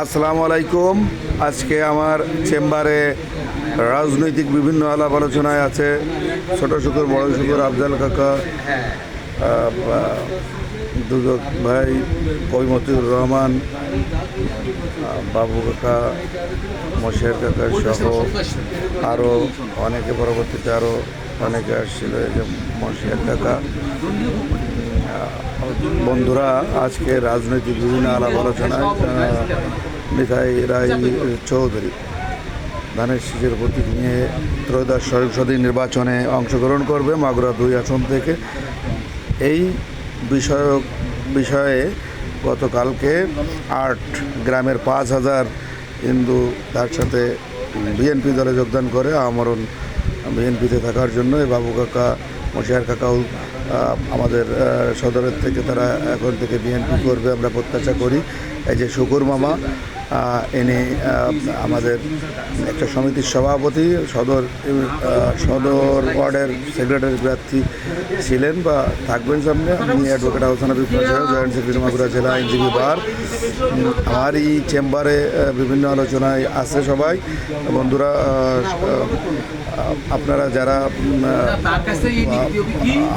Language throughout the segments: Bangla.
আসসালামু আলাইকুম। আজকে আমার চেম্বারে রাজনৈতিক বিভিন্ন আলাপ আলোচনায় আছে ছোট শুকুর, বড় শুকুর, আফজাল কাকা, দুদক ভাই, কবি মতিউর রহমান, বাবু কাকা, মশের কাকা সহ আরও অনেকে, পরবর্তীতে আরও অনেকে আসছিল, এই যে মশের কাকা। বন্ধুরা, আজকে রাজনৈতিক বিভিন্ন আলাপ আলোচনায় নিতাই রায় চৌধুরী ধানের শীষের প্রতীক নিয়ে ত্রয়োদশ সংসদীয় নির্বাচনে অংশগ্রহণ করবে মাগুরা 2 আসন থেকে। এই বিষয়ে গতকালকে 8 গ্রামের 5,000 হিন্দু তার সাথে বিএনপি দলে যোগদান করে আমরণ বিএনপিতে থাকার জন্য। এই বাবু কাকা, মশিয়ার কাকাও আমাদের সদরের থেকে তারা এখন থেকে বিএনপি করবে আমরা প্রত্যাশা করি। এই যে শুকুর মামা, ইনি আমাদের একটা সমিতির সভাপতি, সদর ওয়ার্ডের সেক্রেটারি প্রার্থী ছিলেন বা থাকবেন সামনে। আমি advocate Ahsan Habib joint secretary Magura জেলা আইনজীবী বার। আমার এই চেম্বারে বিভিন্ন আলোচনায় আছে সবাই। বন্ধুরা, আপনারা যারা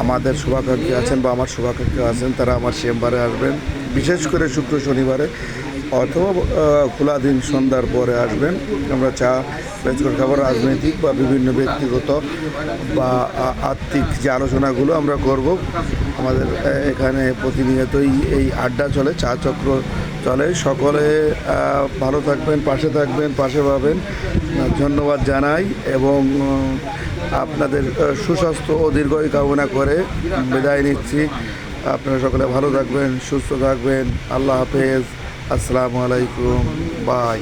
আমাদের শুভাকাঙ্ক্ষী আছেন বা আমার শুভাকাঙ্ক্ষী আছেন, তারা আমার চেম্বারে আসবেন, বিশেষ করে শুক্র শনিবারে অথবা খোলা দিন সন্ধ্যার পরে আসবেন। আমরা চা বেচকর খাবার, রাজনৈতিক বা বিভিন্ন ব্যক্তিগত বা আর্থিক যে আলোচনাগুলো আমরা করব। আমাদের এখানে প্রতিনিয়তই এই আড্ডা চলে, চা চক্র চলে। সকলে ভালো থাকবেন, পাশে থাকবেন, পাশে পাবেন। ধন্যবাদ জানাই এবং আপনাদের সুস্বাস্থ্য ও দীর্ঘায়ু কামনা করে বিদায় নিচ্ছি। আপনারা সকলে ভালো থাকবেন, সুস্থ থাকবেন। আল্লাহ হাফেজ। আসসালামু আলাইকুম। বাই।